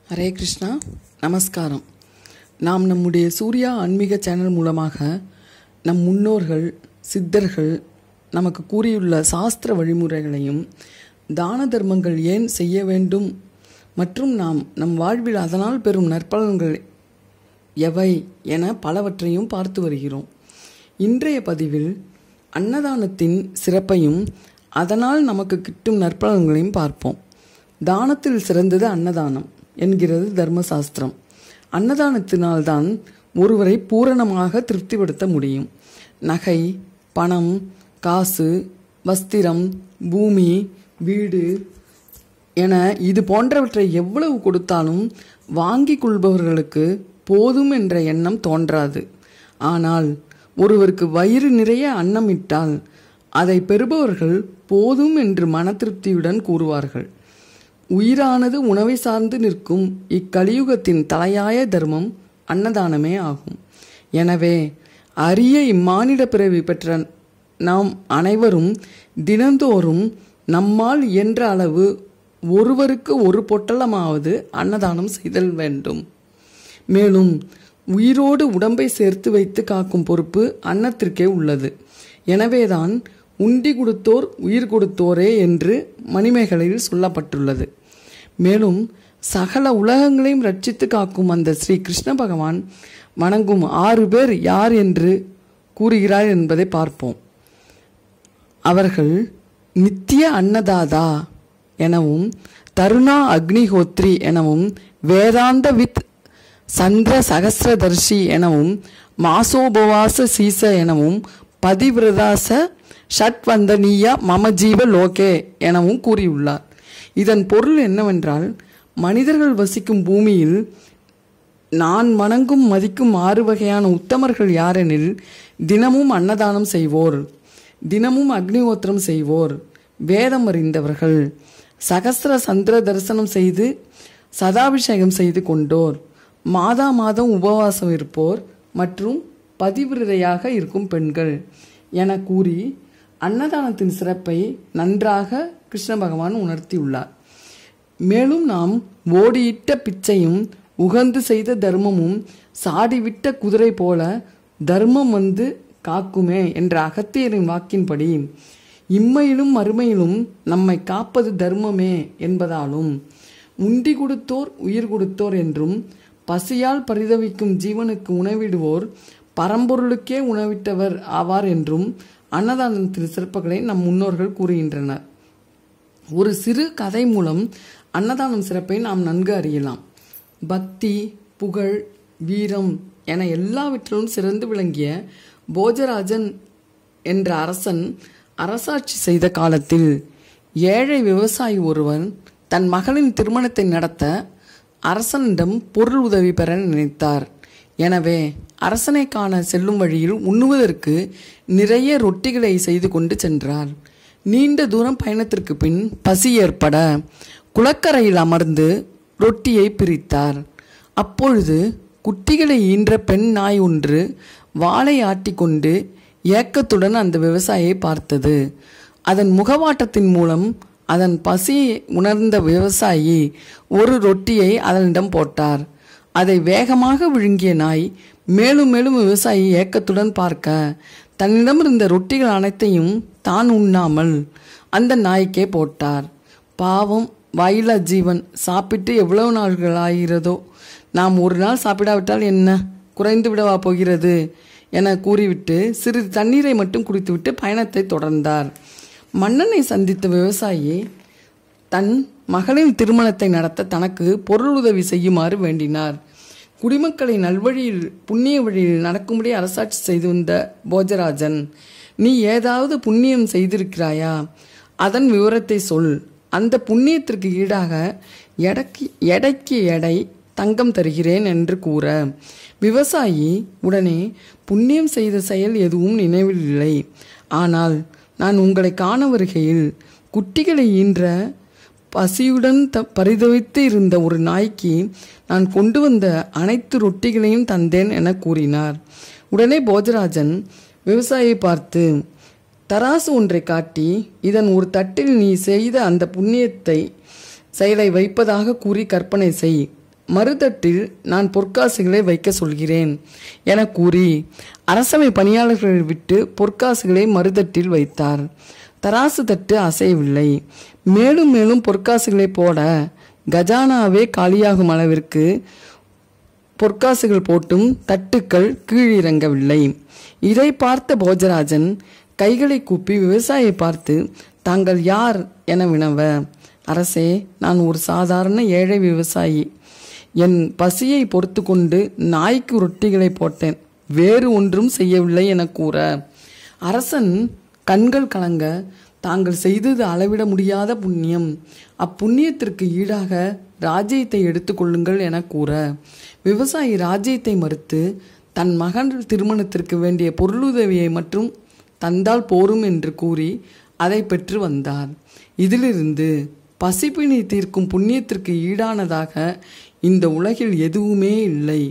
ஹரே கிருஷ்ணா, நமஸ்காரம். நாம் நம்முடைய சூர்யா ஆன்மீக சேனல் மூலமாக நம் முன்னோர்கள் சித்தர்கள் நமக்கு கூறியுள்ள சாஸ்திர வழிமுறைகளையும் தான தர்மங்கள் ஏன் செய்ய வேண்டும் மற்றும் நாம் நம் வாழ்வில் அதனால் பெறும் நற்பலன்கள் எவை என பலவற்றையும் பார்த்து வருகிறோம். இன்றைய பதிவில் அன்னதானத்தின் சிறப்பையும் அதனால் நமக்கு கிட்டும் நற்பலன்களையும் பார்ப்போம். தானத்தில் சிறந்தது அன்னதானம் என்கிறது தர்மசாஸ்திரம். அன்னதானத்தினால்தான் ஒருவரை பூரணமாக திருப்திப்படுத்த முடியும். நகை, பணம், காசு, வஸ்திரம், பூமி, வீடு என இது போன்றவற்றை எவ்வளவு கொடுத்தாலும் வாங்கி கொள்பவர்களுக்கு போதும் என்ற எண்ணம் தோன்றாது. ஆனால் ஒருவருக்கு வயிறு நிறைய அன்னம் இட்டால் அதை பெறுபவர்கள் போதும் என்று மன திருப்தியுடன் கூறுவார்கள். உயிரானது உணவை சார்ந்து நிற்கும் இக்கலியுகத்தின் தலையாய தர்மம் அன்னதானமே ஆகும். எனவே அரிய இம்மானிட பிறவி பெற்ற நாம் அனைவரும் தினந்தோறும் நம்மால் இயன்ற அளவு ஒருவருக்கு ஒரு பொட்டலமாவது அன்னதானம் செய்தல் வேண்டும். மேலும் உயிரோடு உடம்பை சேர்த்து வைத்து காக்கும் பொறுப்பு அன்னத்திற்கே உள்ளது. எனவேதான் உண்டி கொடுத்தோர் உயிர் கொடுத்தோரே என்று மணிமேகலையில் சொல்லப்பட்டுள்ளது. மேலும் சகல உலகங்களையும் ரட்சித்து காக்கும் அந்த ஸ்ரீ கிருஷ்ண பகவான் வணங்கும் 6 பேர் யார் என்று கூறுகிறார் என்பதை பார்ப்போம். அவர்கள் நித்திய அன்னதாதா எனவும், தருணா அக்னிஹோத்ரி எனவும், வேதாந்த வித் சந்திர சகசிரதர்ஷி எனவும், மாசோபவாச சீச எனவும், பதிவிரதாச ஷட்வந்தனீய மம ஜீவ லோகே எனவும் கூறியுள்ளார். இதன் பொருள் என்னவென்றால், மனிதர்கள் வசிக்கும் பூமியில் நான் வணங்கும் மதிக்கும் 6 வகையான உத்தமர்கள் யாரெனில், தினமும் அன்னதானம் செய்வோர், தினமும் அக்னிஹோத்திரம் செய்வோர், வேதம் அறிந்தவர்கள், சகஸ்ர சந்திர தரிசனம் செய்து சதாபிஷேகம் செய்து கொண்டோர், மாதா மாதம் உபவாசம் இருப்போர் மற்றும் பதிவிரதையாக இருக்கும் பெண்கள் என கூறி அன்னதானத்தின் சிறப்பை நன்றாக கிருஷ்ண பகவான் உணர்த்தியுள்ளார். மேலும் நாம் ஓடியிட்ட பிச்சையும் உகந்து செய்த தர்மமும் சாடிவிட்ட குதிரை போல தர்மம் வந்து காக்குமே என்ற அகத்தியரின் வாக்கின்படி இம்மையிலும் மறுமையிலும் நம்மை காப்பது தர்மமே என்பதாலும், உண்டி கொடுத்தோர் உயிர் கொடுத்தோர் என்றும், பசியால் பரிதவிக்கும் ஜீவனுக்கு உணவிடுவோர் பரம்பொருளுக்கே உணவிட்டவர் ஆவார் என்றும் அன்னதானத்தின் சிறப்புகளை நம் முன்னோர்கள் கூறுகின்றனர். ஒரு சிறு கதை மூலம் அன்னதானம் சிறப்பை நாம் நன்கு அறியலாம். பக்தி, புகழ், வீரம் என எல்லாவற்றிலும் சிறந்து விளங்கிய போஜராஜன் என்ற அரசன் அரசாட்சி செய்த காலத்தில் ஏழை விவசாயி ஒருவன் தன் மகளின் திருமணத்தை நடத்த அரசனிடம் பொருள் உதவி பெற நினைத்தார். எனவே அரசனை காண செல்லும் வழியில் உண்ணுவதற்கு நிறைய ரொட்டிகளை செய்து கொண்டு சென்றார். நீண்ட தூரம் பயணத்திற்கு பின் பசி ஏற்பட குளக்கரையில் அமர்ந்து ரொட்டியை பிரித்தார். அப்பொழுது குட்டிகளை ஈன்ற பெண் நாய் ஒன்று வாளை ஆட்டிக்கொண்டு ஏக்கத்துடன் அந்த விவசாயியை பார்த்தது. அதன் முகவாட்டத்தின் மூலம் அதன் பசியை உணர்ந்த விவசாயி ஒரு ரொட்டியை அதனிடம் போட்டார். அதை வேகமாக விழுங்கிய நாய் மேலும் மேலும் விவசாயி ஏக்கத்துடன் பார்க்க தன்னிடம் இருந்த ரொட்டிகள் அனைத்தையும் தான் உண்ணாமல் அந்த நாய்க்கே போட்டார். பாவம், வாயிலா ஜீவன், சாப்பிட்டு எவ்வளவு நாள்கள் ஆகிறதோ, நாம் ஒரு நாள் சாப்பிடாவிட்டால் என்ன, குறைந்து விடவா போகிறது என கூறிவிட்டு சிறிது தண்ணீரை மட்டும் குடித்துவிட்டு பயணத்தை தொடர்ந்தார். மன்னனை சந்தித்த விவசாயி தன் மகளின் திருமணத்தை நடத்த தனக்கு பொருள் உதவி செய்யுமாறு வேண்டினார். குடிமக்களை நல்வழியில் புண்ணிய வழியில் நடக்கும்படி அரசாட்சி செய்து வந்த போஜராஜன், நீ ஏதாவது புண்ணியம் செய்திருக்கிறாயா? அதன் விவரத்தை சொல். அந்த புண்ணியத்திற்கு ஈடாக எடைக்கு எடை தங்கம் தருகிறேன் என்று கூற, விவசாயி உடனே புண்ணியம் செய்த செயல் எதுவும் நினைவில் இல்லை. ஆனால் நான் உங்களை காண வருகையில் குட்டிகளை ஈன்ற பசியுடன் பரிதவித்து இருந்த ஒரு நாய்க்கு நான் கொண்டு வந்த அனைத்து ரொட்டிகளையும் தந்தேன் என கூறினார். உடனே போஜராஜன் விவசாயியை பார்த்து, தராசு ஒன்றை காட்டி, இதன் ஒரு தட்டில் நீ செய்த அந்த புண்ணியத்தை செயலை வைப்பதாக கூறி கற்பனை செய், மறுதட்டில் நான் பொற்காசுகளை வைக்க சொல்கிறேன் என கூறி அரசவை பணியாளர்களை விட்டு பொற்காசுகளை மறுதட்டில் வைத்தார். தராசு தட்டு அசையவில்லை. மேலும் மேலும் பொற்காசுகளை போட கஜானாவே காலியாகும் அளவிற்கு பொற்காசுகள் போட்டும் தட்டுக்கள் கீழிறங்கவில்லை. இதை பார்த்த போஜராஜன் கைகளை கூப்பி விவசாயியை பார்த்து, தாங்கள் யார் என வினவ, அரசே, நான் ஒரு சாதாரண ஏழை விவசாயி. என் பசியை பொறுத்து கொண்டு நாய்க்கு ரொட்டிகளை போட்டேன், வேறு ஒன்றும் செய்யவில்லை என கூற, அரசன் கண்கள் கலங்க, தாங்கள் செய்தது அளவிட முடியாத புண்ணியம், அப்புண்ணியத்திற்கு ஈடாக ராஜ்யத்தை எடுத்துக்கொள்ளுங்கள் என கூற, விவசாயி ராஜ்யத்தை மறுத்து தன் மகன் திருமணத்திற்கு வேண்டிய பொருளுதவியை மற்றும் தந்தால் போரும் என்று கூறி அதை பெற்று வந்தார். இதிலிருந்து பசிப்பினி தீர்க்கும் புண்ணியத்திற்கு ஈடானதாக இந்த உலகில் எதுவுமே இல்லை.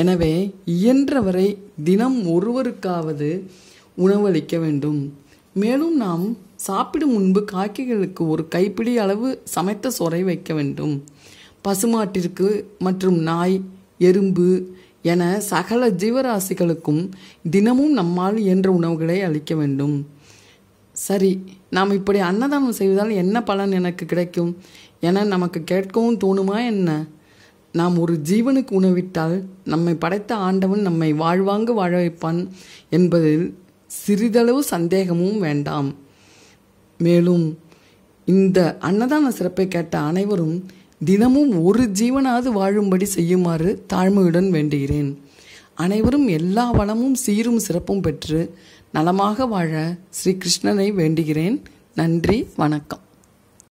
எனவே இயன்றவரை தினம் ஒருவருக்காவது உணவளிக்க வேண்டும். மேலும் நாம் சாப்பிடும் முன்பு காக்கைகளுக்கு ஒரு கைப்பிடி அளவு சமைத்த சோறை வைக்க வேண்டும். பசுமாட்டிற்கு மற்றும் நாய், எறும்பு என சகல ஜீவராசிகளுக்கும் தினமும் நம்மால் இயன்ற உணவுகளை அளிக்க வேண்டும். சரி, நாம் இப்படி அன்னதானம் செய்வதால் என்ன பலன் எனக்கு கிடைக்கும் என நமக்கு கேட்கவும் தோணுமா என்ன? நாம் ஒரு ஜீவனுக்கு உணவிட்டால் நம்மை படைத்த ஆண்டவன் நம்மை வாழ்வாங்கு வாழ வைப்பான் என்பதில் சிறிதளவு சந்தேகமும் வேண்டாம். மேலும் இந்த அன்னதான சிறப்பை கேட்ட அனைவரும் தினமும் ஒரு ஜீவனாவது வாழும்படி செய்யுமாறு தாழ்மையுடன் வேண்டுகிறேன். அனைவரும் எல்லா வளமும் சீரும் சிறப்பும் பெற்று நலமாக வாழ ஸ்ரீ கிருஷ்ணனை வேண்டுகிறேன். நன்றி, வணக்கம்.